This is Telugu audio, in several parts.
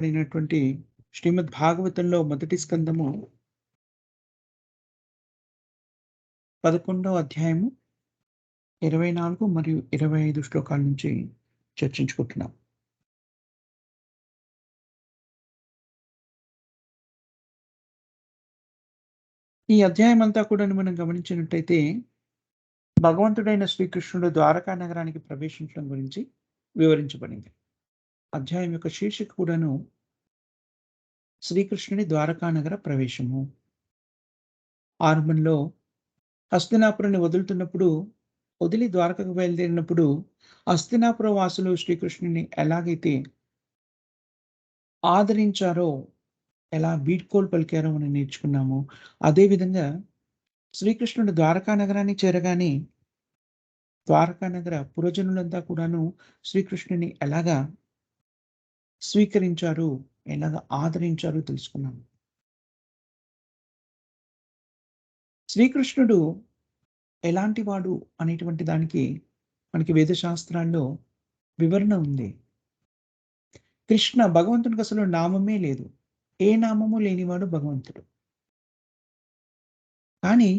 అయినటువంటి శ్రీమద్ భాగవతంలో మొదటి స్కందము 11వ అధ్యాయము 24 మరియు 25 శ్లోకాల నుంచి చర్చించుకుంటున్నాం. ఈ అధ్యాయం అంతా కూడా మనం గమనించినట్టయితే భగవంతుడైన శ్రీకృష్ణుడు ద్వారకా నగరానికి ప్రవేశించడం గురించి వివరించబడింది. అధ్యాయం యొక్క శీర్షిక కూడాను శ్రీకృష్ణుని ద్వారకా నగర ప్రవేశము. ఆరంభంలో హస్తినాపురాన్ని వదులుతున్నప్పుడు, వదిలి ద్వారకకు బయలుదేరినప్పుడు హస్తినాపుర వాసులు శ్రీకృష్ణుని ఎలాగైతే ఆదరించారో, ఎలా వీడ్కోలు పలికారో మనం నేర్చుకున్నాము. అదేవిధంగా శ్రీకృష్ణుడు ద్వారకా నగరానికి చేరగానే ద్వారకా నగర పురజనులంతా కూడాను శ్రీకృష్ణుని ఎలాగా స్వీకరించారు, ఎలాగా ఆదరించారో తెలుసుకున్నాము. శ్రీకృష్ణుడు ఎలాంటి వాడు అనేటువంటి దానికి మనకి వేద శాస్త్రాల్లో వివరణ ఉంది. కృష్ణ భగవంతునికి అసలు నామమే లేదు. ఏ నామము లేనివాడు భగవంతుడు. కానీ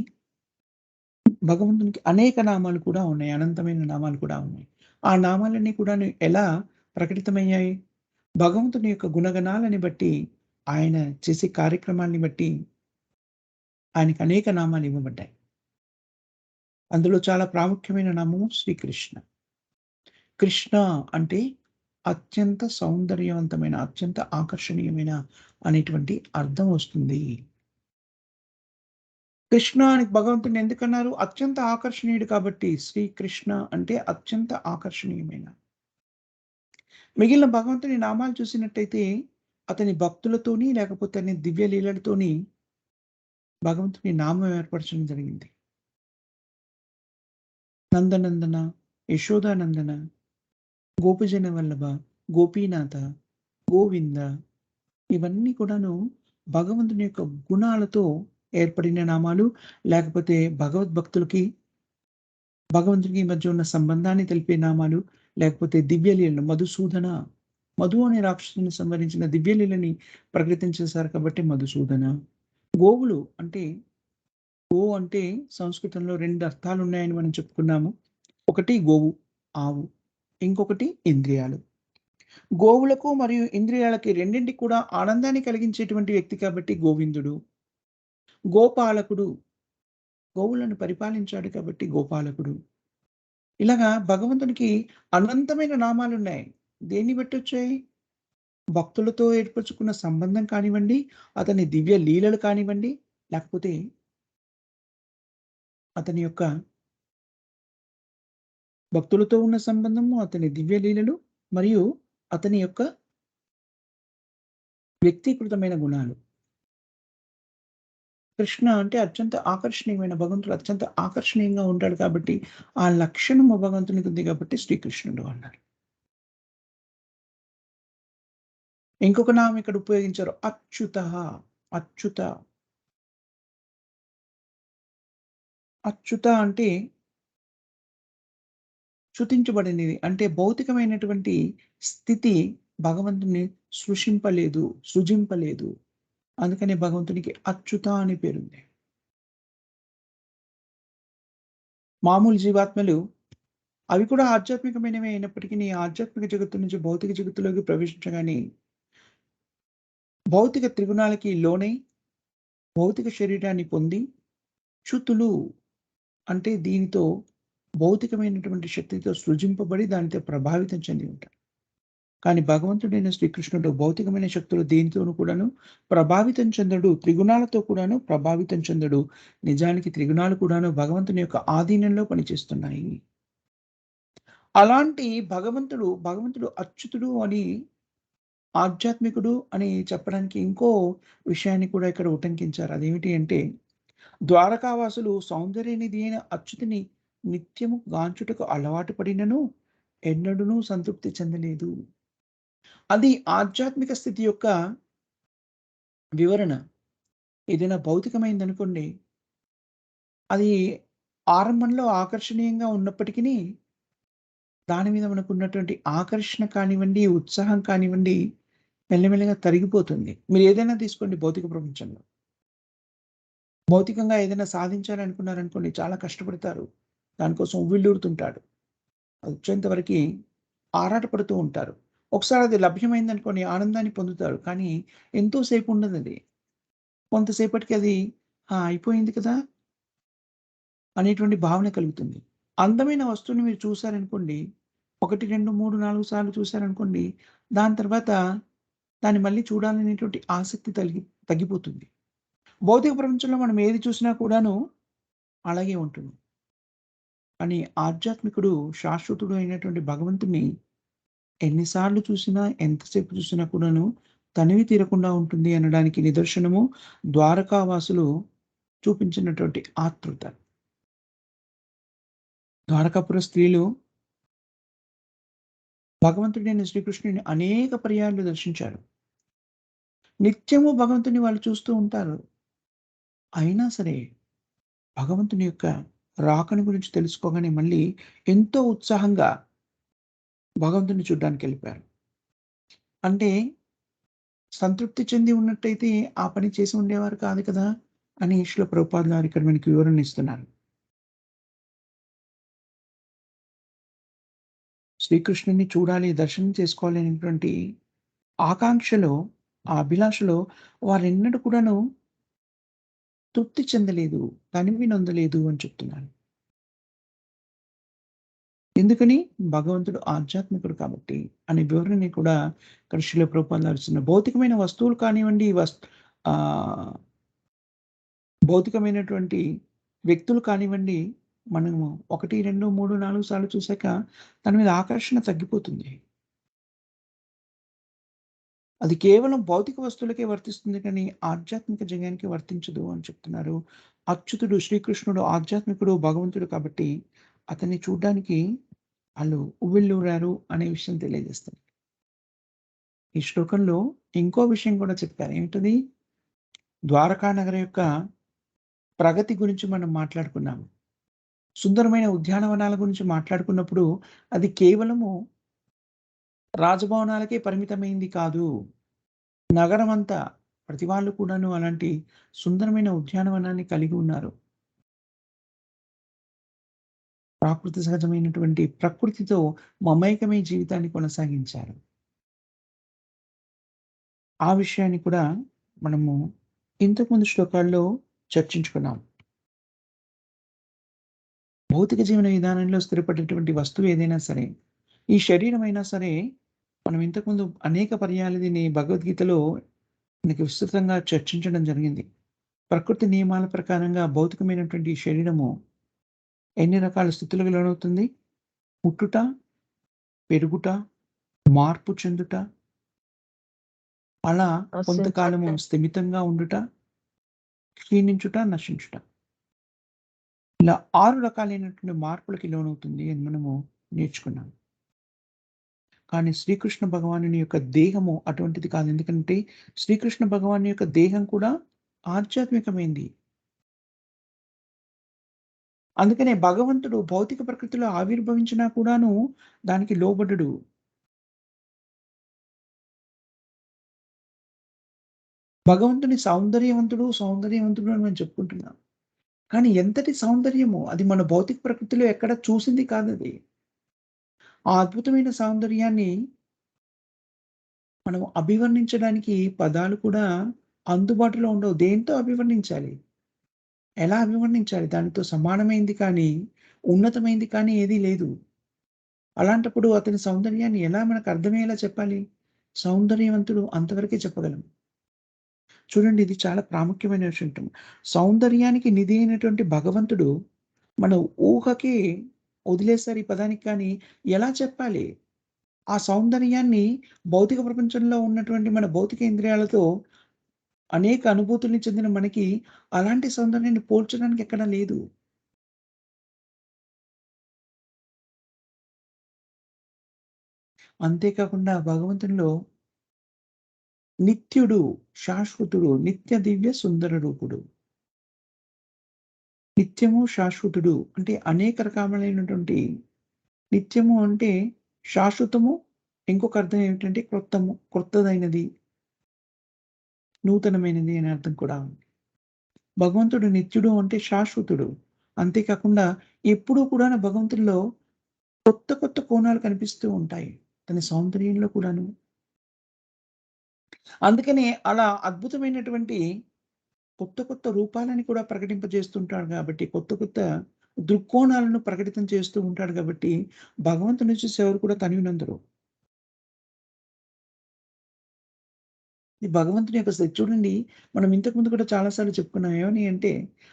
భగవంతునికి అనేక నామాలు కూడా ఉన్నాయి. అనంతమైన నామాలు కూడా ఉన్నాయి. ఆ నామాలన్నీ కూడాను ఎలా ప్రకటితమయ్యాయి? భగవంతుని యొక్క గుణగణాలని బట్టి, ఆయన చేసే కార్యక్రమాల్ని బట్టి ఆయనకి అనేక నామాలు ఇవ్వబడ్డాయి. అందులో చాలా ప్రాముఖ్యమైన నామము శ్రీకృష్ణ. కృష్ణ అంటే అత్యంత సౌందర్యవంతమైన, అత్యంత ఆకర్షణీయమైన అనేటువంటి అర్థం వస్తుంది. కృష్ణ అని భగవంతుడిని ఎందుకన్నారు? అత్యంత ఆకర్షణీయుడు కాబట్టి. శ్రీకృష్ణ అంటే అత్యంత ఆకర్షణీయమైన. మిగిలిన భగవంతుని నామాలు చూసినట్టయితే అతని భక్తులతోని, లేకపోతే అతని దివ్య లీలలతోని భగవంతుని నామం ఏర్పరచడం జరిగింది. నందనందన, యశోదానందన, గోపజన వల్లభ, గోపీనాథ, గోవింద, ఇవన్నీ కూడాను భగవంతుని యొక్క గుణాలతో ఏర్పడిన నామాలు. లేకపోతే భగవద్భక్తులకి భగవంతునికి మధ్య ఉన్న సంబంధాన్ని తెలిపే నామాలు. లేకపోతే దివ్యలీలను మధుసూదన, మధు అనే రాక్షసుని సంహరించిన దివ్యలీలని ప్రకటించేశారు కాబట్టి మధుసూదన. గోవులు అంటే, గో అంటే సంస్కృతంలో 2 అర్థాలు ఉన్నాయని మనం చెప్పుకున్నాము. ఒకటి గోవు, ఆవు. ఇంకొకటి ఇంద్రియాలు. గోవులకు మరియు ఇంద్రియాలకి రెండింటికి కూడా ఆనందాన్ని కలిగించేటువంటి వ్యక్తి కాబట్టి గోవిందుడు. గోపాలకుడు, గోవులను పరిపాలించాడు కాబట్టి గోపాలకుడు. ఇలాగా భగవంతునికి అనంతమైన నామాలున్నాయి. దేన్ని బట్టి వచ్చాయి? భక్తులతో ఏర్పరచుకున్న సంబంధం కానివ్వండి, అతని దివ్య లీలలు కానివ్వండి, లేకపోతే అతని యొక్క భక్తులతో ఉన్న సంబంధము, అతని దివ్య లీలలు మరియు అతని యొక్క వ్యక్తీకృతమైన గుణాలు. కృష్ణ అంటే అత్యంత ఆకర్షణీయమైన, భగవంతుడు అత్యంత ఆకర్షణీయంగా ఉంటాడు కాబట్టి, ఆ లక్షణము భగవంతునికి ఉంది కాబట్టి శ్రీకృష్ణుడు అన్నారు. ఇంకొక నామం ఇక్కడ ఉపయోగించారు. అచ్యుతః. అచ్యుత. అచ్యుత అంటే స్తుతించబడినది. అంటే భౌతికమైనటువంటి స్థితి భగవంతుడిని సృజింపలేదు. అందుకనే భగవంతునికి అచ్యుత అనే పేరుంది. మామూలు జీవాత్మలు అవి కూడా ఆధ్యాత్మికమైనవే అయినప్పటికీ ఆధ్యాత్మిక జగత్తు నుంచి భౌతిక జగత్తులోకి ప్రవేశించగానే భౌతిక త్రిగుణాలకి లోనై భౌతిక శరీరాన్ని పొంది చ్యుతులు అంటే దీనితో భౌతికమైనటువంటి శక్తితో సృజింపబడి దానితో ప్రభావితం చెంది ఉంటారు. కానీ భగవంతుడైన శ్రీకృష్ణుడు భౌతికమైన శక్తులు దేనితోనూ కూడాను ప్రభావితం చెందడు. త్రిగుణాలతో కూడాను ప్రభావితం చెందడు. నిజానికి త్రిగుణాలు కూడాను భగవంతుని యొక్క ఆధీనంలో పనిచేస్తున్నాయి. అలాంటి భగవంతుడు అచ్యుతుడు అని, ఆధ్యాత్మికుడు అని చెప్పడానికి ఇంకో విషయాన్ని కూడా ఇక్కడ ఉటంకించారు. అదేమిటి అంటే, ద్వారకావాసులు సౌందర్యనిధి అయిన అచ్యుతుని నిత్యము గాంచుటకు అలవాటు పడినను ఎన్నడూనూ సంతృప్తి చెందలేదు. అది ఆధ్యాత్మిక స్థితి యొక్క వివరణ. ఏదైనా భౌతికమైందనుకోండి, అది ఆరంభంలో ఆకర్షణీయంగా ఉన్నప్పటికిని, దాని మీద మనకున్నటువంటి ఆకర్షణ కానివ్వండి, ఉత్సాహం కానివ్వండి, మెల్లమెల్లగా తరిగిపోతుంది. మీరేదైనా తీసుకోండి భౌతిక ప్రపంచంలో. భౌతికంగా ఏదైనా సాధించాలనుకున్నారనుకోండి చాలా కష్టపడతారు. దానికోసం ఉవ్విళ్ళూరుతుంటాడు. అదొచ్చేంత వరకి ఆరాటపడుతూ ఉంటారు. ఒకసారి అది లభ్యమైందనుకోండి ఆనందాన్ని పొందుతారు. కానీ ఎంతో సేపు ఉండదది. కొంతసేపటికి అది అయిపోయింది కదా! అనేటువంటి భావన కలుగుతుంది. అందమైన వస్తువుని మీరు చూసారనుకోండి, 1, 2, 3, 4 సార్లు చూసారనుకోండి, దాని తర్వాత దాన్ని మళ్ళీ చూడాలనేటువంటి ఆసక్తి తగ్గిపోతుంది. భౌతిక ప్రపంచంలో మనం ఏది చూసినా కూడాను అలాగే ఉంటుంది. కానీ ఆధ్యాత్మికుడు, శాశ్వతుడు అయినటువంటి భగవంతుడిని ఎన్ని సార్లు చూసినా, ఎంతసేపు చూసినా కూడాను తనివి తీరకుండా ఉంటుంది అనడానికి నిదర్శనము ద్వారకావాసులు చూపించినటువంటి ఆతృత. ద్వారకాపుర స్త్రీలు భగవంతుడైన శ్రీకృష్ణుడిని అనేక పర్యాయాలు దర్శించారు. నిత్యము భగవంతుడిని వాళ్ళు చూస్తూ ఉంటారు. అయినా సరే భగవంతుని యొక్క రాకని గురించి తెలుసుకోగానే మళ్ళీ ఎంతో ఉత్సాహంగా భగవంతుడిని చూడ్డానికెళ్ళిపోయారు. అంటే సంతృప్తి చెంది ఉన్నట్టయితే ఆ పని చేసి ఉండేవారు కాదు కదా! అని శ్రీల ప్రభుపాదుల వారు ఇక్కడ మనకి వివరణ ఇస్తున్నారు. శ్రీకృష్ణుడిని చూడాలి, దర్శనం చేసుకోవాలి అనేటువంటి ఆకాంక్షలో, ఆ అభిలాషలో వారెన్నడూ కూడాను తృప్తి చెందలేదు, తనివి నొందలేదు అని చెప్తున్నారు. ఎందుకని? భగవంతుడు ఆధ్యాత్మికుడు కాబట్టి అనే వివరణని కూడా ఇక్కడ శ్రీల ప్రభుపాదుల వారు ఇస్తున్నారు. భౌతికమైన వస్తువులు కానివ్వండి, ఆహ్, భౌతికమైనటువంటి వ్యక్తులు కానివ్వండి, మనము 1, 2, 3, 4 సార్లు చూసాక దాని మీద ఆకర్షణ తగ్గిపోతుంది. అది కేవలం భౌతిక వస్తువులకే వర్తిస్తుంది కానీ, ఆధ్యాత్మిక జగానికి వర్తించదు అని చెప్తున్నారు. అచ్యుతుడు శ్రీకృష్ణుడు ఆధ్యాత్మికుడు, భగవంతుడు కాబట్టి అతన్ని చూడ్డానికి ఆళ్ళు ఉవ్విళ్ళూరారు అనే విషయం తెలియజేస్తుంది. ఈ శ్లోకంలో ఇంకో విషయం కూడా చెప్పారు. ఏంటది? ద్వారకా నగరం యొక్క ప్రగతి గురించి మనం మాట్లాడుకున్నాము. సుందరమైన ఉద్యానవనాల గురించి మాట్లాడుకున్నప్పుడు అది కేవలము రాజభవనాలకే పరిమితమైంది కాదు. నగరమంతా ప్రతి వాళ్ళు కూడాను అలాంటి సుందరమైన ఉద్యానవనాన్ని కలిగి ఉన్నారు. ప్రాకృతి సహజమైనటువంటి ప్రకృతితో మమైకమై జీవితాన్ని కొనసాగించారు. ఆ విషయాన్ని కూడా మనము ఇంతకుముందు శ్లోకాల్లో చర్చించుకున్నాం. భౌతిక జీవన విధానంలో స్థిరపడేటువంటి వస్తువు ఏదైనా సరే, ఈ శరీరమైనా సరే, మనం ఇంతకుముందు అనేక పర్యాయాలు దీన్ని భగవద్గీతలో మనకి విస్తృతంగా చర్చించడం జరిగింది. ప్రకృతి నియమాల ప్రకారంగా భౌతికమైనటువంటి ఈ శరీరము ఎన్ని రకాల స్థితులకు లోనవుతుంది? పుట్టుట, పెరుగుట, మార్పు చెందుట, అలా కొంతకాలము స్థిమితంగా ఉండుట, క్షీణించుట, నశించుట. ఇలా 6 రకాలైనటువంటి మార్పులకి లోనవుతుంది అని మనము నేర్చుకున్నాం. కానీ శ్రీకృష్ణ భగవానుని యొక్క దేహము అటువంటిది కాదు. ఎందుకంటే శ్రీకృష్ణ భగవాను యొక్క దేహం కూడా ఆధ్యాత్మికమైంది. అందుకనే భగవంతుడు భౌతిక ప్రకృతిలో ఆవిర్భవించినా కూడాను దానికి లోబడడు. భగవంతుని సౌందర్యవంతుడు అని మనం చెప్పుకుంటున్నాం. కానీ ఎంతటి సౌందర్యము అది మన భౌతిక ప్రకృతిలో ఎక్కడ చూసింది కాదది. ఆ అద్భుతమైన సౌందర్యాన్ని మనం అభివర్ణించడానికి పదాలు కూడా అందుబాటులో ఉండవు. దేనితో అభివర్ణించాలి? ఎలా అభివర్ణించాలి? దానితో సమానమైంది కానీ, ఉన్నతమైంది కానీ ఏదీ లేదు. అలాంటప్పుడు అతని సౌందర్యాన్ని ఎలా మనకు అర్థమయ్యేలా చెప్పాలి? సౌందర్యవంతుడు అంతవరకే చెప్పగలం. చూడండి ఇది చాలా ప్రాముఖ్యమైన విషయం. సౌందర్యానికి నిధి అయినటువంటి భగవంతుడు మన ఊహకి వదిలేసారు ఈ పదానికి కానీ ఎలా చెప్పాలి? ఆ సౌందర్యాన్ని భౌతిక ప్రపంచంలో ఉన్నటువంటి మన భౌతిక ఇంద్రియాలతో అనేక అనుభూతుల్ని చెందిన మనకి అలాంటి సౌందర్యాన్ని పోల్చడానికి ఎక్కడా లేదు. అంతేకాకుండా భగవంతునిలో నిత్యుడు, శాశ్వతుడు, నిత్య దివ్య సుందర రూపుడు. నిత్యము శాశ్వతుడు అంటే అనేక రకములైనటువంటి నిత్యము అంటే శాశ్వతము. ఇంకొక అర్థం ఏమిటంటే క్రొత్తదైనది. నూతనమైనది అనే అర్థం కూడా ఉంది. భగవంతుడు నిత్యుడు అంటే శాశ్వతుడు. అంతేకాకుండా ఎప్పుడూ కూడాను భగవంతుడిలో కొత్త కొత్త కోణాలు కనిపిస్తూ ఉంటాయి. తన సౌందర్యంలో కూడాను. అందుకనే అలా అద్భుతమైనటువంటి కొత్త కొత్త రూపాలని కూడా ప్రకటింపజేస్తుంటాడు గాబట్టి, కొత్త కొత్త దృక్కోణాలను ప్రకటితం చేస్తూ ఉంటాడు గాబట్టి, భగవంతుడిని చూసి ఎవరు కూడా తనివినందరు. ఈ భగవంతుని యొక్క చూడండి, మనం ఇంతకు ముందు కూడా చాలా సార్లు చెప్పుకున్నాం. ఏమని అంటే,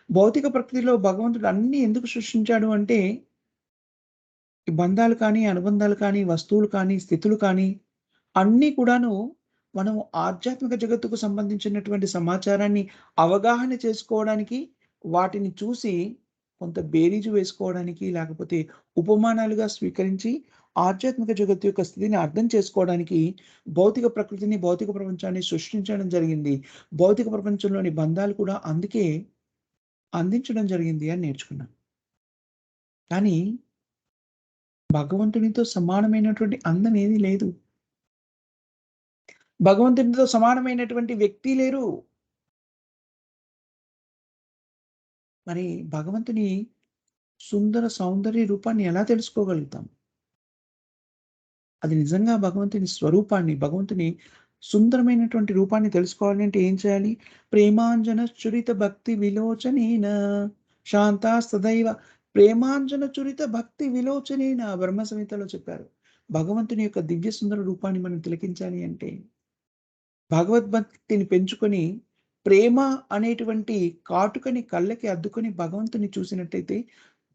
భౌతిక ప్రకృతిలో భగవంతుడు అన్నీ ఎందుకు సృష్టించాడు అంటే, ఈ బంధాలు కానీ, అనుబంధాలు కానీ, వస్తువులు కానీ, స్థితులు కానీ, అన్నీ కూడాను మనం ఆధ్యాత్మిక జగత్తుకు సంబంధించినటువంటి సమాచారాన్ని అవగాహన చేసుకోవడానికి, వాటిని చూసి కొంత బేరీజు వేసుకోవడానికి, లేకపోతే ఉపమానాలుగా స్వీకరించి, ఆధ్యాత్మిక జగత్తు యొక్క స్థితిని అర్థం చేసుకోవడానికి భౌతిక ప్రకృతిని, భౌతిక ప్రపంచాన్ని సృష్టించడం జరిగింది. భౌతిక ప్రపంచంలోని బంధాలు కూడా అందుకే అందించడం జరిగింది అని నేర్చుకున్నాను. కానీ భగవంతునితో సమానమైనటువంటి అందం ఏది లేదు. భగవంతునితో సమానమైనటువంటి వ్యక్తి లేరు. మరి భగవంతుని సుందర సౌందర్య రూపాన్ని ఎలా తెలుసుకోగలుగుతాం? అది నిజంగా భగవంతుని స్వరూపాన్ని, భగవంతుని సుందరమైనటువంటి రూపాన్ని తెలుసుకోవాలి అంటే ఏం చేయాలి? ప్రేమాంజన చురిత భక్తి విలోచనేన శాంతా సదైవ ప్రేమాంజన చురిత భక్తి విలోచనేన బ్రహ్మ సంహితలో చెప్పారు. భగవంతుని యొక్క దివ్య సుందర రూపాన్ని మనం తిలకించాలి అంటే భగవద్భక్తిని పెంచుకొని, ప్రేమ అనేటువంటి కాటుకని కళ్ళకి అద్దుకొని భగవంతుని చూసినట్టయితే,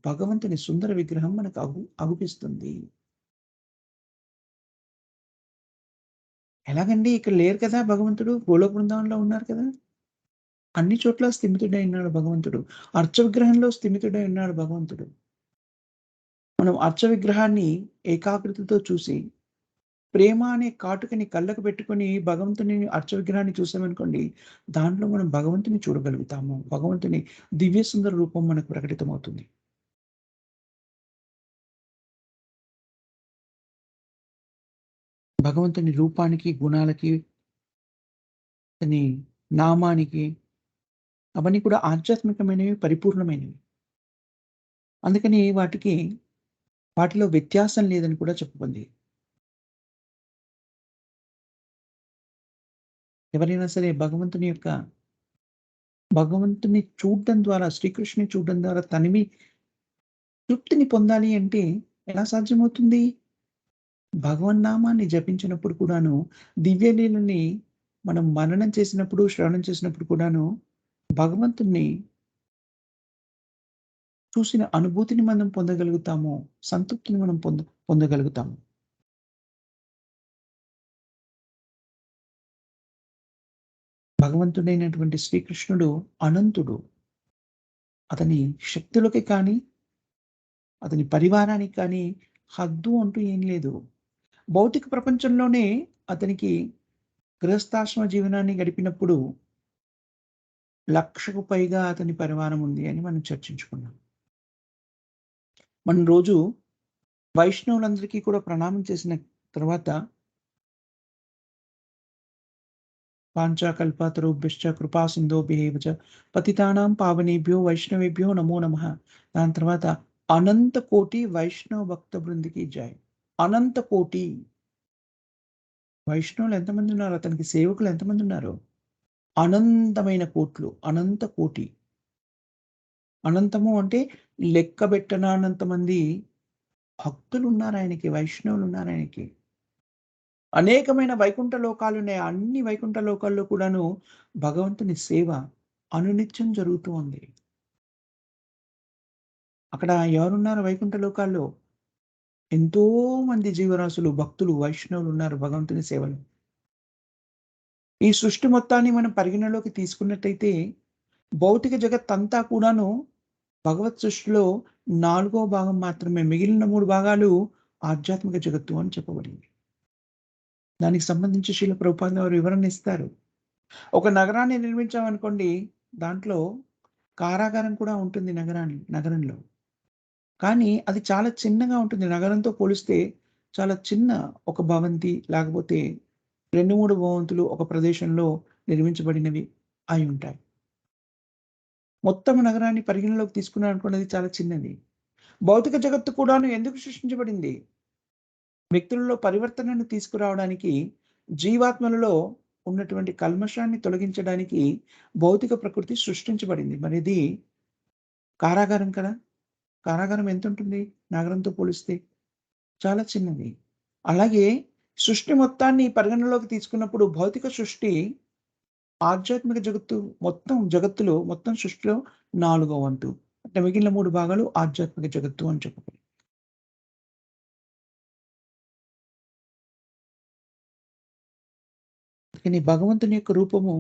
భగవంతుని సుందర విగ్రహం మనకు అగుపిస్తుంది. ఎలాగండి? ఇక్కడ లేరు కదా భగవంతుడు. గోలోక బృందావనంలో ఉన్నారు కదా! అన్ని చోట్ల స్థిమితుడై ఉన్నాడు భగవంతుడు. అర్చ విగ్రహంలో స్థిమితుడై ఉన్నాడు భగవంతుడు. మనం అర్చ విగ్రహాన్ని ఏకాగ్రతతో చూసి ప్రేమ అనే కాటుకని కళ్ళకు పెట్టుకొని భగవంతుని అర్చ విగ్రహాన్ని చూసామనుకోండి, దాంట్లో మనం భగవంతుని చూడగలుగుతాము. భగవంతుని దివ్య సుందర రూపం మనకు ప్రకటితమవుతుంది. భగవంతుని రూపానికి, గుణాలకి, అతని నామానికి అవన్నీ కూడా ఆధ్యాత్మికమైనవి, పరిపూర్ణమైనవి. అందుకని వాటిలో వ్యత్యాసం లేదని కూడా చెప్పుకుంది. ఎవరైనా సరే భగవంతుని చూడడం ద్వారా, శ్రీకృష్ణుని చూడడం ద్వారా తృప్తిని పొందాలి అంటే ఎలా సాధ్యమవుతుంది? భగవన్నామాన్ని జపించినప్పుడు కూడాను, దివ్య లీలని మనం మననం చేసినప్పుడు, శ్రవణం చేసినప్పుడు కూడాను, భగవంతుడిని చూసిన అనుభూతిని మనం పొందగలుగుతాము. సంతృప్తిని మనం పొందగలుగుతాము. భగవంతుడైనటువంటి శ్రీకృష్ణుడు అనంతుడు. అతని శక్తులకి కానీ, అతని పరివారానికి కానీ హద్దు అంటూ ఏం లేదు. భౌతిక ప్రపంచంలోనే అతనికి గృహస్థాశ్రమ జీవనాన్ని గడిపినప్పుడు 1,00,000కు పైగా అతని పరివారం ఉంది అని మనం చర్చించుకున్నాం. మనం రోజు వైష్ణవులందరికీ కూడా ప్రణామం చేసిన తర్వాత వాంఛాకల్పతరుభ్యశ్చ కృపా సింధోభిః చ పతితానాం పావనేభ్యో వైష్ణవేభ్యో నమో నమః. దాని తర్వాత అనంత కోటి వైష్ణవ భక్త బృందికి జై. అనంత కోటి వైష్ణవులు ఎంతమంది ఉన్నారు? అతనికి సేవకులు ఎంతమంది ఉన్నారు? అనంతమైన కోట్లు. అనంత కోటి. అనంతము అంటే లెక్కబెట్టనన్నంత మంది భక్తులున్నారాయనకి, వైష్ణవులున్నారాయనకి. అనేకమైన వైకుంఠ లోకాలున్నాయి. అన్ని వైకుంఠ లోకాల్లో కూడాను భగవంతుని సేవ అనునిత్యం జరుగుతూ ఉంది. అక్కడ ఎవరున్నారు వైకుంఠ లోకాల్లో? ఎంతో మంది జీవరాశులు, భక్తులు, వైష్ణవులున్నారు భగవంతుని సేవలో. ఈ సృష్టి మొత్తాన్ని మనం పరిగణలోకి తీసుకున్నట్టయితే, భౌతిక జగత్తంతా కూడాను భగవత్ సృష్టిలో 4వ భాగం మాత్రమే. మిగిలిన 3 భాగాలు ఆధ్యాత్మిక జగత్తు అని చెప్పబడింది. దానికి సంబంధించి శ్రీల ప్రభుపాదుల వారు వివరణ ఇస్తారు. ఒక నగరాన్ని నిర్మించామనుకోండి, దాంట్లో కారాగారం కూడా ఉంటుంది నగరంలో. కానీ అది చాలా చిన్నగా ఉంటుంది. నగరంతో పోలిస్తే చాలా చిన్న ఒక భవంతి లేకపోతే 2, 3 భవంతులు ఒక ప్రదేశంలో నిర్మించబడినవి అయి ఉంటాయి. మొత్తం నగరాన్ని పరిగణలోకి తీసుకున్నారనుకోండి అది చాలా చిన్నది. భౌతిక జగత్తు కూడాను ఎందుకు సృష్టించబడింది? వ్యక్తులలో పరివర్తనను తీసుకురావడానికి, జీవాత్మలలో ఉన్నటువంటి కల్మషాన్ని తొలగించడానికి భౌతిక ప్రకృతి సృష్టించబడింది. మరిది కారాగారం కదా! కారాగారం ఎంతుంటుంది నగరంతో పోలిస్తే? చాలా చిన్నది. అలాగే సృష్టి మొత్తాన్ని పరిగణనలోకి తీసుకున్నప్పుడు భౌతిక సృష్టి ఆధ్యాత్మిక జగత్తు మొత్తం సృష్టిలో నాలుగో వంతు. అంటే మిగిలిన 3 భాగాలు ఆధ్యాత్మిక జగత్తు అని చెప్పబడింది. కానీ భగవంతుని యొక్క రూపము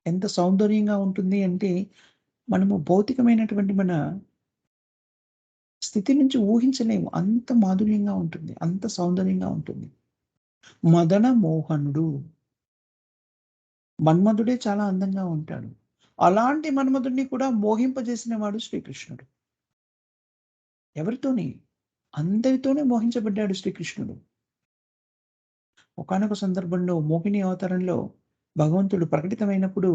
ఎంత సౌందర్యంగా ఉంటుంది అంటే, మనము భౌతికమైనటువంటి మన స్థితి నుంచి ఊహించలేము. అంత మాధుర్యంగా ఉంటుంది. అంత సౌందర్యంగా ఉంటుంది. మదన మోహనుడు. మన్మధుడే చాలా అందంగా ఉంటాడు. అలాంటి మన్మధుడిని కూడా మోహింపజేసిన వాడు శ్రీకృష్ణుడు. ఎవరితోని? అందరితోనే మోహించబడ్డాడు శ్రీకృష్ణుడు. ఒకానొక సందర్భంలో మోహిని అవతారంలో భగవంతుడు ప్రకటితమైనప్పుడు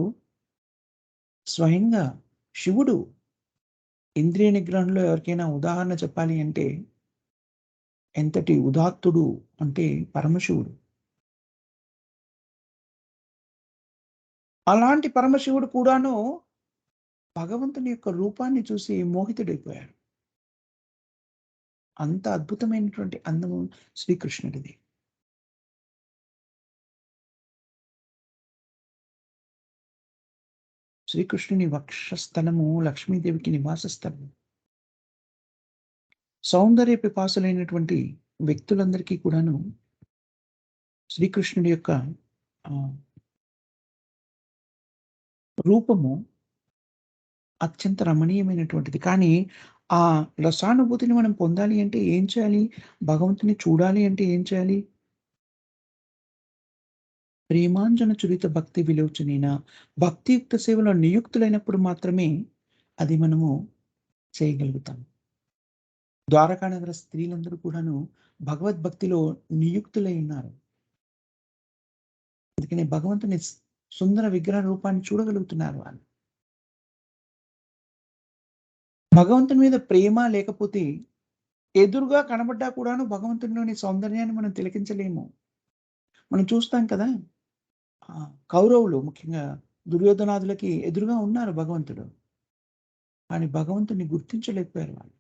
స్వయంగా శివుడు ఇంద్రియ నిగ్రహంలో ఎవరికైనా ఉదాహరణ చెప్పాలి అంటే ఎంతటి ఉదాత్తుడు అంటే పరమశివుడు. అలాంటి పరమశివుడు కూడాను భగవంతుని యొక్క రూపాన్ని చూసి మోహితుడైపోయాడు. అంత అద్భుతమైనటువంటి అందము శ్రీకృష్ణుడిది. శ్రీకృష్ణుని వక్షస్థలము లక్ష్మీదేవికి నివాస స్థలము. సౌందర్య పిపాసులైనటువంటి వ్యక్తులందరికీ కూడాను శ్రీకృష్ణుడి యొక్క ఆహ్, రూపము అత్యంత రమణీయమైనటువంటిది. కానీ ఆ రసానుభూతిని మనం పొందాలి అంటే ఏం చేయాలి? భగవంతుని చూడాలి అంటే ఏం చేయాలి? ప్రేమాంజన చురిత భక్తి విలోచనేన భక్తియుక్త సేవలో నియుక్తులైనప్పుడు మాత్రమే అది మనము చేయగలుగుతాం. ద్వారకా నగర స్త్రీలందరూ కూడాను భగవద్భక్తిలో నియుక్తులై ఉన్నారు. అందుకనే భగవంతుని సుందర విగ్రహ రూపాన్ని చూడగలుగుతున్నారు వాళ్ళు. భగవంతుని మీద ప్రేమ లేకపోతే ఎదురుగా కనబడ్డా కూడాను భగవంతునిలోని సౌందర్యాన్ని మనం తిలకించలేము. మనం చూస్తాం కదా! కౌరవులు ముఖ్యంగా దుర్యోధనాదులకి ఎదురుగా ఉన్నారు భగవంతుడు. కానీ భగవంతుడిని గుర్తించలేకపోయారు వాళ్ళు.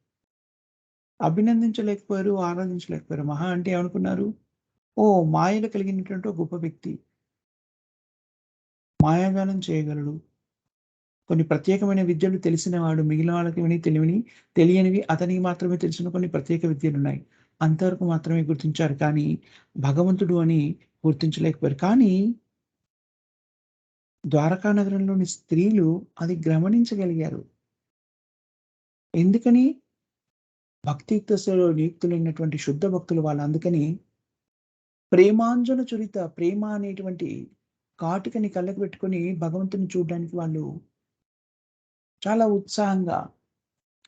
అభినందించలేకపోయారు, ఆరాధించలేకపోయారు. మహా అంటే ఏమనుకున్నారు? ఓహ్! మాయలు కలిగినటువంటి ఒక గొప్ప వ్యక్తి. మాయాజాలం చేయగలడు. కొన్ని ప్రత్యేకమైన విద్యలు తెలిసినవాడు. మిగిలిన వాళ్ళకి తెలియనివి అతనికి మాత్రమే తెలిసిన కొన్ని ప్రత్యేక విద్యలున్నాయి. అంతవరకు మాత్రమే గుర్తించారు. కానీ భగవంతుడు అని గుర్తించలేకపోయారు. కానీ ద్వారకా నగరంలోని స్త్రీలు అది గమనించగలిగారు. ఎందుకని? భక్తియుక్త సేవలో నియుక్తులైనటువంటి శుద్ధ భక్తులు వాళ్ళు. అందుకని ప్రేమాంజన చురిత ప్రేమ అనేటువంటి కాటుకని కళ్ళకు పెట్టుకొని భగవంతుని చూడడానికి వాళ్ళు చాలా ఉత్సాహంగా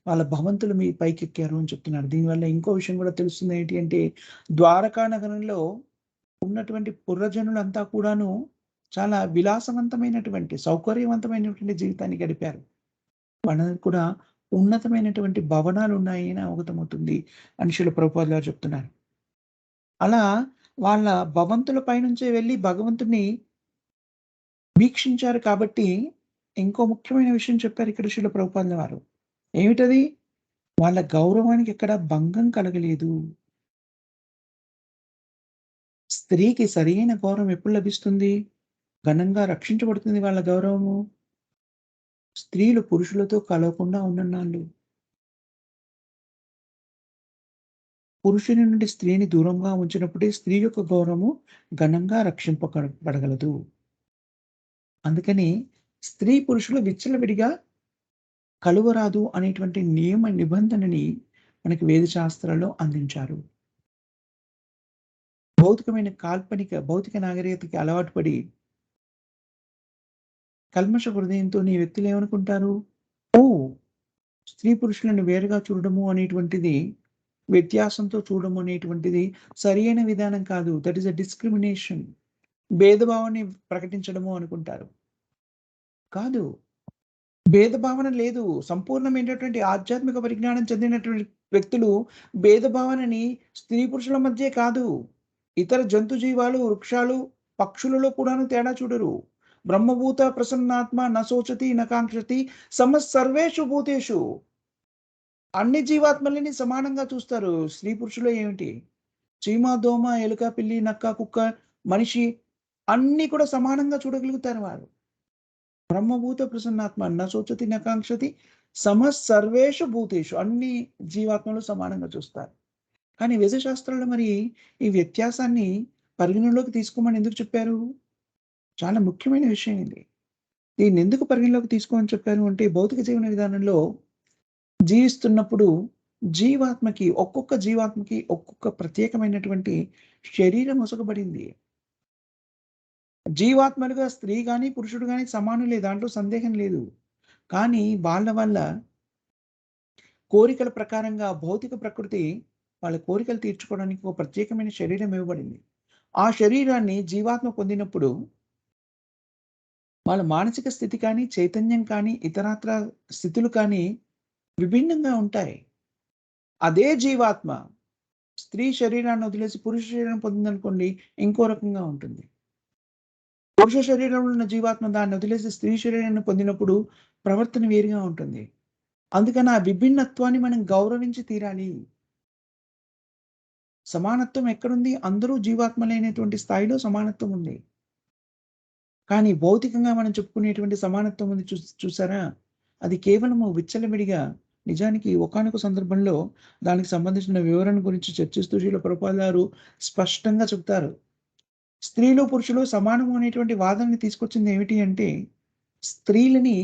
వాళ్ళ భవంతులు పైకెక్కారు అని చెప్తున్నారు. దీనివల్ల ఇంకో విషయం కూడా తెలుస్తుంది ఏంటి అంటే, ద్వారకా నగరంలో ఉన్నటువంటి పుర్రజనులంతా కూడాను చాలా విలాసవంతమైనటువంటి, సౌకర్యవంతమైనటువంటి జీవితాన్ని గడిపారు. వాళ్ళందరికి కూడా ఉన్నతమైనటువంటి భవనాలున్నాయి అని అవగతమవుతుంది అని శిల ప్రభుపాదులు గారు చెప్తున్నారు. అలా వాళ్ళ భవంతుల పైనుంచే వెళ్లి భగవంతుడిని వీక్షించారు కాబట్టి, ఇంకో ముఖ్యమైన విషయం చెప్పారు ఇక్కడ శిల ప్రభుపాదుల వారు. ఏమిటది? వాళ్ళ గౌరవానికి ఎక్కడ భంగం కలగలేదు. స్త్రీకి సరియైన గౌరవం ఎప్పుడు లభిస్తుంది? ఘనంగా రక్షించబడుతుంది వాళ్ళ గౌరవము. స్త్రీలు పురుషులతో కలవకుండా ఉన్నన్నాళ్ళు. పురుషుని నుండి స్త్రీని దూరంగా ఉంచినప్పుడే స్త్రీ యొక్క గౌరవము ఘనంగా బడగలదు. అందుకని స్త్రీ పురుషులు విచ్చలవిడిగా కలువరాదు అనేటువంటి నియమ నిబంధనని మనకి వేద శాస్త్రాల్లో అందించారు. భౌతిక నాగరికతకి అలవాటు పడి కల్మష హృదయంతోని ఈ వ్యక్తులేమనుకుంటారు? ఓహ్! స్త్రీ పురుషులను వేరుగా చూడడము అనేటువంటిది వ్యత్యాసంతో చూడడం అనేటువంటిది సరియైన విధానం కాదు. That is a discrimination. భేదభావాన్ని ప్రకటించడము అనుకుంటారు. కాదు. భేదభావన లేదు. సంపూర్ణమైనటువంటి ఆధ్యాత్మిక పరిజ్ఞానం చెందినటువంటి వ్యక్తులు భేదభావనని స్త్రీ పురుషుల మధ్యే కాదు, ఇతర జంతు జీవాలు, వృక్షాలు, పక్షులలో కూడాను తేడా చూడరు. బ్రహ్మభూత ప్రసన్నాత్మ న శోచతి న కాంక్షతి సమः సర్వేషు భూతేషు. అన్ని జీవాత్మలని సమానంగా చూస్తారు. స్త్రీ పురుషులు ఏమిటి? చీమ, దోమ, ఎలుక, పిల్లి, నక్క, కుక్క, మనిషి అన్నీ కూడా సమానంగా చూడగలుగుతారు వారు. బ్రహ్మభూత ప్రసన్నాత్మ న శోచతి న కాంక్షతి సమः సర్వేషు భూతేషు. అన్ని జీవాత్మలు సమానంగా చూస్తారు. కానీ వేదశాస్త్రాల్లో మరి ఈ వ్యత్యాసాన్ని పరిగణనలోకి తీసుకోమని ఎందుకు చెప్పారు? చాలా ముఖ్యమైన విషయం ఇది. దీన్నెందుకు పరిగణలోకి తీసుకోమని చెప్పారు అంటే, భౌతిక జీవన విధానంలో జీవిస్తున్నప్పుడు ఒక్కొక్క జీవాత్మకి ఒక్కొక్క ప్రత్యేకమైనటువంటి శరీరం ఒసగబడింది. జీవాత్మలుగా స్త్రీ గాని, పురుషుడు గాని సమానులే, దాంట్లో సందేహం లేదు. కానీ వాళ్ళ కోరికల ప్రకారంగా భౌతిక ప్రకృతి వాళ్ళ కోరికలు తీర్చుకోవడానికి ఒక ప్రత్యేకమైన శరీరం ఇవ్వబడింది. ఆ శరీరాన్ని జీవాత్మ పొందినప్పుడు వాళ్ళ మానసిక స్థితి కానీ, చైతన్యం కానీ, ఇతరత్రా స్థితులు కానీ విభిన్నంగా ఉంటాయి. అదే జీవాత్మ స్త్రీ శరీరాన్ని వదిలేసి పురుష శరీరం పొందిందనుకోండి, ఇంకో రకంగా ఉంటుంది. పురుష శరీరంలో ఉన్న జీవాత్మ దాన్ని వదిలేసి స్త్రీ శరీరాన్ని పొందినప్పుడు ప్రవర్తన వేరుగా ఉంటుంది. అందుకని ఆ విభిన్నత్వాన్ని మనం గౌరవించి తీరాలి. సమానత్వం ఎక్కడుంది? అందరూ జీవాత్మలైనటువంటి స్థాయిలో సమానత్వం ఉంది. కానీ భౌతికంగా మనం చెప్పుకునేటువంటి సమానత్వం ఉంది చూసారా? అది కేవలము విచ్చలవిడిగా, నిజానికి ఒకానొక సందర్భంలో దానికి సంబంధించిన వివరణ గురించి చర్చిస్తూ శ్రీల ప్రభుపాద గారు స్పష్టంగా చెప్తారు. స్త్రీలు, పురుషులు సమానము అనేటువంటి వాదనని తీసుకొచ్చింది ఏమిటి అంటే, స్త్రీలని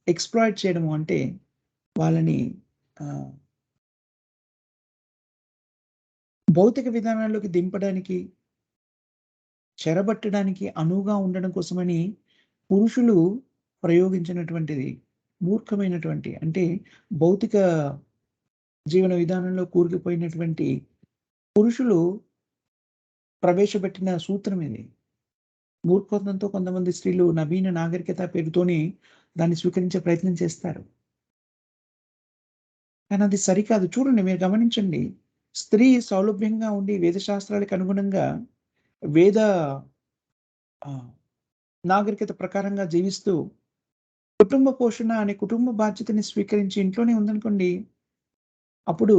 ఎక్స్‌ప్లాయిట్ చేయడము అంటే వాళ్ళని ఆహ్, భౌతిక విధానాల్లోకి దింపడానికి, చెరబట్టడానికి అనువుగా ఉండడం కోసమని పురుషులు ప్రయోగించినటువంటిది మూర్ఖమైనటువంటి, అంటే భౌతిక జీవన విధానంలో కూరుకుపోయినటువంటి పురుషులు ప్రవేశపెట్టిన సూత్రం ఇది. మూర్ఖత్వంతో కొంతమంది స్త్రీలు నవీన నాగరికత పేరుతోని దాన్ని స్వీకరించే ప్రయత్నం చేస్తారు. కానీ అది సరికాదు. చూడండి, మీరు గమనించండి. స్త్రీ సౌలభ్యంగా ఉండి వేదశాస్త్రాలకు అనుగుణంగా వేద ఆహ్, నాగరికత ప్రకారంగా జీవిస్తూ కుటుంబ పోషణ అనే కుటుంబ బాధ్యతని స్వీకరించి ఇంట్లోనే ఉందనుకోండి, అప్పుడు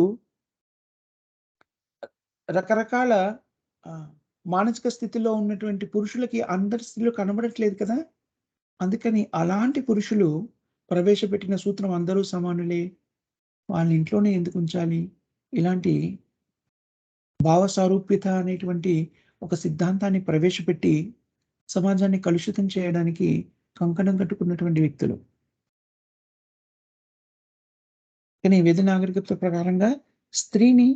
రకరకాల ఆహ్, మానసిక స్థితిలో ఉన్నటువంటి పురుషులకి అందరి స్త్రీలు కనబడట్లేదు కదా! అందుకని అలాంటి పురుషులు ప్రవేశపెట్టిన సూత్రం అందరూ సమానులే, వాళ్ళని ఇంట్లోనే ఎందుకుంచాలి? ఇలాంటి భావ సారూప్యత అనేటువంటి ఒక సిద్ధాంతాన్ని ప్రవేశపెట్టి సమాజాన్ని కలుషితం చేయడానికి కంకణం కట్టుకున్నటువంటి వ్యక్తులు. కానీ వేద నాగరికత ప్రకారంగా స్త్రీని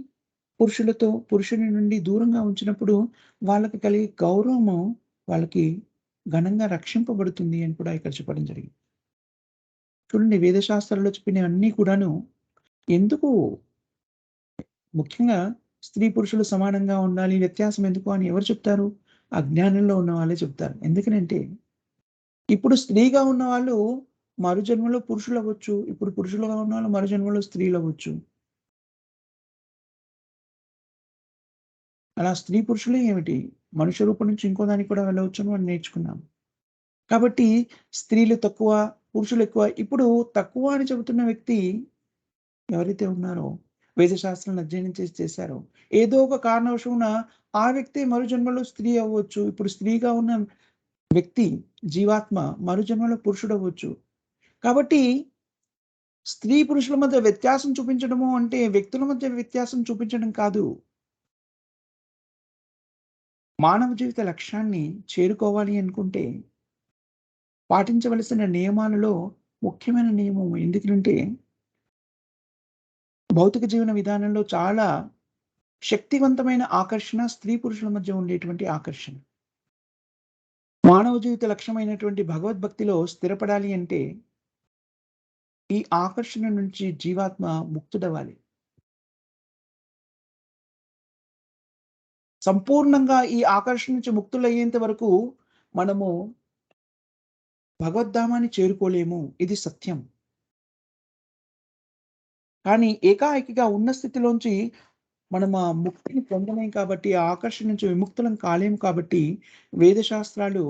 పురుషుని నుండి దూరంగా ఉంచినప్పుడు వాళ్ళకి కలిగే గౌరవము వాళ్ళకి ఘనంగా రక్షింపబడుతుంది అని కూడా ఇక్కడ చెప్పడం జరిగింది. చూడండి, వేద శాస్త్రాల్లో చెప్పినవన్నీ కూడాను ఎందుకు ముఖ్యంగా స్త్రీ, పురుషులు సమానంగా ఉండాలి, వ్యత్యాసం ఎందుకు అని ఎవరు చెప్తారు? అజ్ఞానంలో ఉన్న వాళ్ళే చెప్తారు. ఎందుకనంటే, ఇప్పుడు స్త్రీగా ఉన్నవాళ్ళు మరుజన్మలో పురుషులవ్వచ్చు. ఇప్పుడు పురుషులుగా ఉన్నవాళ్ళు మరుజన్మలో స్త్రీలవ్వచ్చు. అలా స్త్రీ, పురుషులే ఏమిటి, మనుష్య రూపం నుంచి ఇంకో దానికి కూడా వెళ్ళవచ్చని మనం నేర్చుకున్నాం. కాబట్టి స్త్రీలు తక్కువ, పురుషులు ఎక్కువ. ఇప్పుడు తక్కువ అని చెబుతున్న వ్యక్తి ఎవరైతే ఉన్నారో, వేదశాస్త్రాలను అధ్యయనం చేశారో, ఏదో ఒక కారణవశాన ఆ వ్యక్తి మరుజన్మలో స్త్రీ అవ్వచ్చు. ఇప్పుడు స్త్రీగా ఉన్న వ్యక్తి, జీవాత్మ మరుజన్మలో పురుషుడవ్వచ్చు. కాబట్టి స్త్రీ, పురుషుల మధ్య వ్యత్యాసం చూపించడము అంటే వ్యక్తుల మధ్య వ్యత్యాసం చూపించడం కాదు. మానవ జీవిత లక్ష్యాన్ని చేరుకోవాలి అనుకుంటే పాటించవలసిన నియమాలలో ముఖ్యమైన నియమం ఎందుకంటే, భౌతిక జీవన విధానంలో చాలా శక్తివంతమైన ఆకర్షణ స్త్రీ, పురుషుల మధ్య ఉండేటువంటి ఆకర్షణ. మానవ జీవిత లక్ష్యమైనటువంటి భగవద్భక్తిలో స్థిరపడాలి అంటే, ఈ ఆకర్షణ నుంచి జీవాత్మ ముక్తుడవ్వాలి. సంపూర్ణంగా ఈ ఆకర్షణ నుంచి ముక్తులయ్యేంత వరకు మనము భగవద్ధామాన్ని చేరుకోలేము. ఇది సత్యం. కానీ ఏకాఏకిగా ఉన్న స్థితిలోంచి మనం ఆ ముక్తిని పొందలేం కాబట్టి, ఆ ఆకర్షణ నుంచి విముక్తులం కాలేము కాబట్టి, వేద శాస్త్రాలు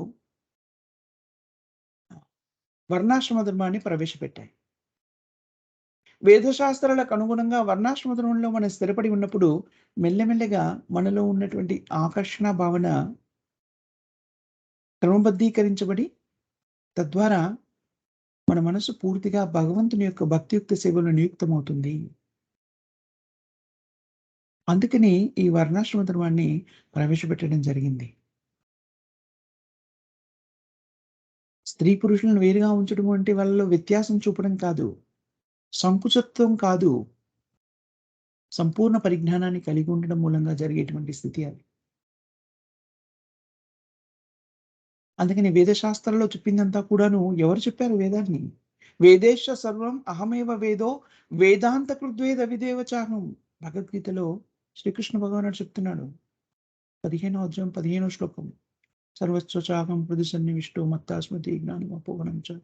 వర్ణాశ్రమ ధర్మాన్ని ప్రవేశపెట్టాయి. వేద శాస్త్రాలకు అనుగుణంగా వర్ణాశ్రమ ధర్మంలో మనం స్థిరపడి ఉన్నప్పుడు, మెల్లమెల్లగా మనలో ఉన్నటువంటి ఆకర్షణ భావన క్రమబద్ధీకరించబడి, తద్వారా మన మనసు పూర్తిగా భగవంతుని యొక్క భక్తియుక్త సేవలో నియుక్తమవుతుంది. అందుకని ఈ వర్ణాశ్రమ ధర్మాన్ని ప్రవేశపెట్టడం జరిగింది. స్త్రీ పురుషులను వేరుగా ఉంచడం అంటే వాళ్ళలో వ్యత్యాసం చూపడం కాదు. సంకుచత్వం కాదు. సంపూర్ణ పరిజ్ఞానాన్ని కలిగి ఉండడం మూలంగా జరిగేటువంటి స్థితి అది. అందుకని వేద శాస్త్రాల్లో చెప్పిందంతా కూడాను ఎవరు చెప్పారు వేదాన్ని? వేదేశ సర్వం అహమేవ వేదో వేదాంత కృద్వేద విదేవ చాహం. భగవద్గీతలో శ్రీకృష్ణ భగవానుడు చెప్తున్నాడు. 15వ అధ్యాయం 15వ శ్లోకం. సర్వస్వ చాహం హృది సన్నివిష్టో మత్తాస్మృతి జ్ఞానం అపోహనం చ.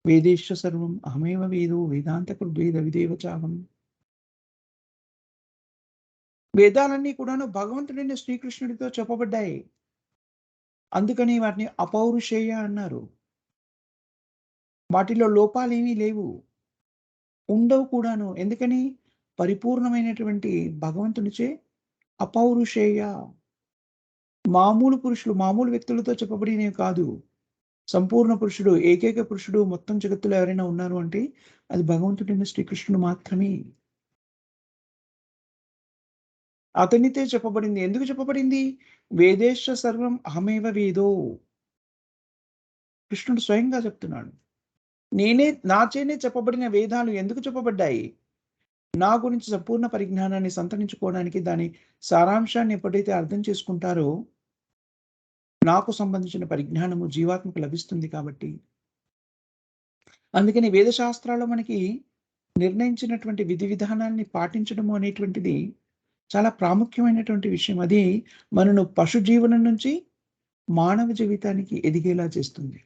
వేదేశ సర్వం అహమేవ వేదో వేదాంత కృద్వేద విదేవ చాహం. వేదాలన్నీ కూడాను భగవంతుడైన శ్రీకృష్ణుడితో చెప్పబడ్డాయి. అందుకని వాటిని అపౌరుషేయ అన్నారు. వాటిలో లోపాలేమీ లేవు. ఉండవు కూడాను. ఎందుకని? పరిపూర్ణమైనటువంటి భగవంతునిచే అపౌరుషేయ. మామూలు పురుషులు, మామూలు వ్యక్తులతో చెప్పబడినవి కాదు. సంపూర్ణ పురుషుడు, ఏకైక పురుషుడు మొత్తం జగత్తులో ఎవరైనా ఉన్నారు అంటే అది భగవంతుడైన శ్రీకృష్ణుడు మాత్రమే. అతనితే చెప్పబడింది. ఎందుకు చెప్పబడింది? వేదేశ సర్వం అహమేవ వేదో. కృష్ణుడు స్వయంగా చెప్తున్నాడు. నాచేనే చెప్పబడిన వేదాలు ఎందుకు చెప్పబడ్డాయి? నా గురించి సంపూర్ణ పరిజ్ఞానాన్ని సంతరించుకోవడానికి దాని సారాంశాన్ని ఎప్పుడైతే అర్థం చేసుకుంటారో, నాకు సంబంధించిన పరిజ్ఞానము జీవాత్మకు లభిస్తుంది కాబట్టి. అందుకని వేద శాస్త్రాల్లో మనకి నిర్ణయించినటువంటి విధి విధానాల్ని పాటించడము అనేటువంటిది చాలా ప్రాముఖ్యమైనటువంటి విషయం. అది మనను పశు జీవనం నుంచి మానవ జీవితానికి ఎదిగేలా చేస్తుంది.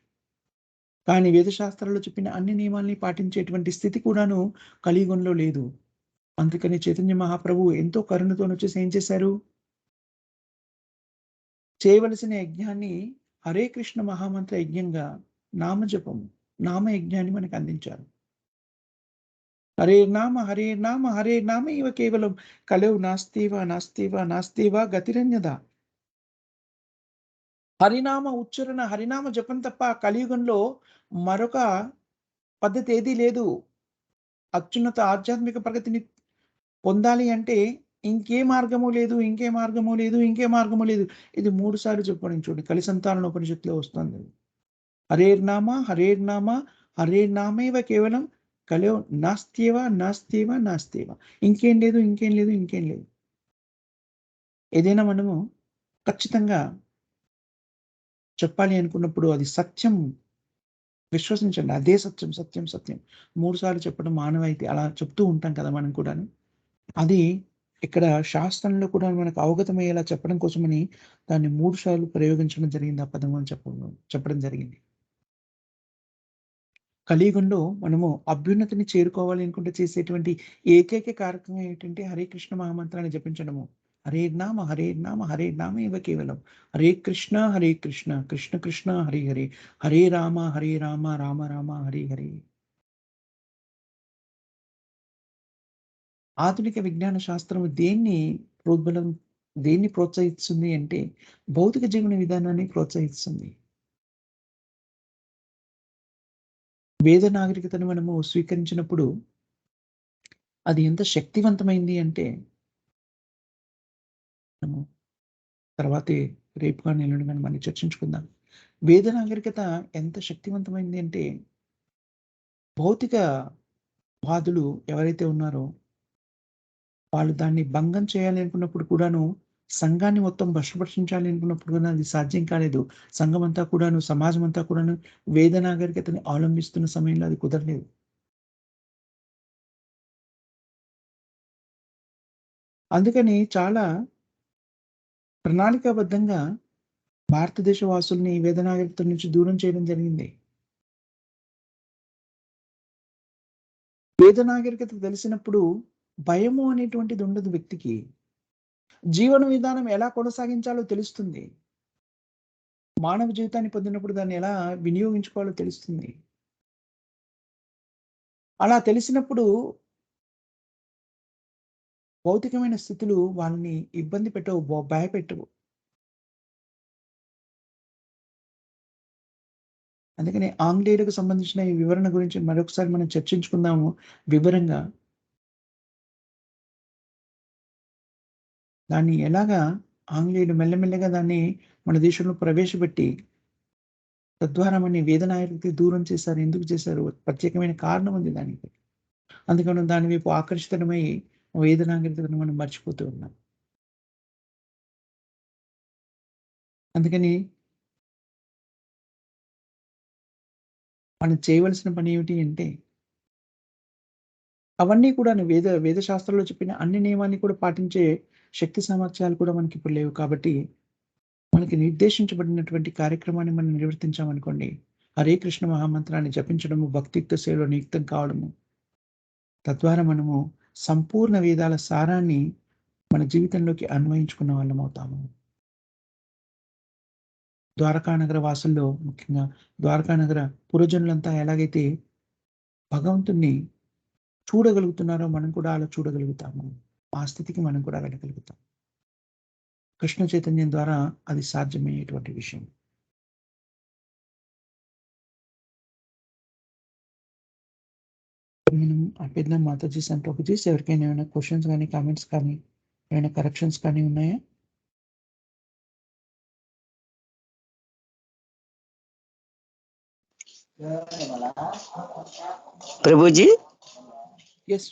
కానీ వేద శాస్త్రాల్లో చెప్పిన అన్ని నియమాల్ని పాటించేటువంటి స్థితి కూడాను కలియుగంలో లేదు. అందుకని చైతన్య మహాప్రభువు ఎంతో కరుణతోనొచ్చేసి ఏం చేశారు? చేయవలసిన యజ్ఞాన్ని హరే కృష్ణ మహామంత్ర యజ్ఞంగా నామజపము, నామయజ్ఞాన్ని మనకు అందించారు. హరేర్నామ హరేర్నామ హరేర్నామ ఇవ కేవలం కలౌ నాస్తివ నాస్తివ నాస్తివ గతిరన్యదా. హరినామ ఉచ్చారణ, హరినామ జపం తప్ప కలియుగంలో మరొక పద్ధతి ఏదీ లేదు. అత్యున్నత ఆధ్యాత్మిక ప్రగతిని పొందాలి అంటే ఇంకే మార్గము లేదు, ఇంకే మార్గము లేదు, ఇంకే మార్గము లేదు. ఇది 3 సార్లు చెప్పబడింది చూడండి. కలిసంతాన ఉపనిషత్తులో వస్తుంది. హరేర్నామ హరేర్నామ హరేర్నామేవ కేవలం కలో నాస్త్యేవ నాస్త్యేవ నాస్త్యేవ. ఇంకేం లేదు, ఇంకేం లేదు, ఇంకేం లేదు. ఏదైనా మనము ఖచ్చితంగా చెప్పాలి అనుకున్నప్పుడు అది సత్యం. విశ్వసించండి. అదే సత్యం, సత్యం, సత్యం. 3 సార్లు చెప్పడం ఆనవాయితీ. అలా చెప్తూ ఉంటాం కదా మనం కూడాను. అది ఇక్కడ శాస్త్రంలో కూడా మనకు అవగతమయ్యేలా చెప్పడం కోసమని దాన్ని 3 సార్లు ప్రయోగించడం జరిగింది. ఆ పదం అని చెప్పడం జరిగింది. కలియుగంలో మనము అభ్యున్నతిని చేరుకోవాలి అనుకుంటే చేసేటువంటి ఏకైక కార్యక్రమం ఏంటంటే హరే కృష్ణ మహామంత్రాన్ని జపించడము. హరేర్నామ హరేర్నామ హరేర్నామ ఇవ కేవలం. హరే కృష్ణ కృష్ణ కృష్ణ హరే హరే. హరే రామ రామ రామ హరే హరే. ఆధునిక విజ్ఞాన శాస్త్రం ప్రోద్బలం దేన్ని ప్రోత్సహిస్తుంది అంటే భౌతిక జీవన విధానాన్ని ప్రోత్సహిస్తుంది. వేద నాగరికతను మనము స్వీకరించినప్పుడు అది ఎంత శక్తివంతమైంది అంటే మనము తర్వాతే రేపు గాని, ఎల్లుండి గాని మళ్ళీ చర్చించుకుందాం. వేద నాగరికత ఎంత శక్తివంతమైంది అంటే భౌతిక వాదులు ఎవరైతే ఉన్నారో వాళ్ళు దాన్ని భంగం చేయాలి అనుకున్నప్పుడు కూడాను, సంఘాన్ని మొత్తం భ్రష్టపట్టించాలి అనుకున్నప్పుడు కూడా అది సాధ్యం కాలేదు. సంఘమంతా కూడాను, సమాజమంతా కూడాను వేద నాగరికతని అవలంబిస్తున్న సమయంలో అది కుదరలేదు. అందుకని చాలా ప్రణాళికాబద్ధంగా భారతదేశ వాసుల్ని వేద నాగరికత నుంచి దూరం చేయడం జరిగింది. వేద నాగరికత తెలిసినప్పుడు భయము అనేటువంటిది ఉండదు వ్యక్తికి. జీవన విధానం ఎలా కొనసాగించాలో తెలుస్తుంది. మానవ జీవితాన్ని పొందినప్పుడు దాన్ని ఎలా వినియోగించుకోవాలో తెలుస్తుంది. అలా తెలిసినప్పుడు భౌతికమైన స్థితులు వాళ్ళని ఇబ్బంది పెట్టవు, భయపెట్టవు. అందుకని ఆంగ్లేయులకు సంబంధించిన ఈ వివరణ గురించి మరొకసారి మనం చర్చించుకుందాము వివరంగా. దాన్ని ఎలాగా ఆంగ్లేయులు మెల్లమెల్లగా దాన్ని మన దేశంలో ప్రవేశపెట్టి, తద్వారా మనని వేద నాగరికతకి దూరం చేశారు. ఎందుకు చేశారు? ప్రత్యేకమైన కారణం ఉంది దానికి. అందుకని మనం దాని వైపు ఆకర్షితమై వేద నాగరికతను మనం మర్చిపోతూ ఉన్నాం. అందుకని మనం చేయవలసిన పని ఏమిటి అంటే, అవన్నీ కూడాను వేద శాస్త్రంలో చెప్పిన అన్ని నియమాన్ని కూడా పాటించే శక్తి సామర్థ్యాలు కూడా మనకిప్పుడు లేవు. కాబట్టి మనకి నిర్దేశించబడినటువంటి కార్యక్రమాన్ని మనం నిర్వర్తించామనుకోండి, హరే కృష్ణ మహామంత్రాన్ని జపించడము, భక్తియుక్త సేవలో నియుక్తం కావడము, తద్వారా మనము సంపూర్ణ వేదాల సారాన్ని మన జీవితంలోకి అన్వయించుకున్న వాళ్ళమవుతాము. ద్వారకా నగర వాసుల్లో ముఖ్యంగా ద్వారకా నగర పురజనులంతా ఎలాగైతే భగవంతుడిని చూడగలుగుతున్నారో మనం కూడా అలా చూడగలుగుతాము. ఆ స్థితికి మనం కూడా వెళ్ళగలుగుతాం. కృష్ణ చైతన్యం ద్వారా అది సాధ్యమయ్యేటువంటి విషయం. మనం ఆపేద్దాం మాతాజీ సంటోపజీస్. ఎవరికైనా ఏమైనా క్వెషన్స్ గాని, కామెంట్స్ కానీ, ఏమైనా కరెక్షన్స్ కానీ ఉన్నాయా? ప్రభుజీ యెస్.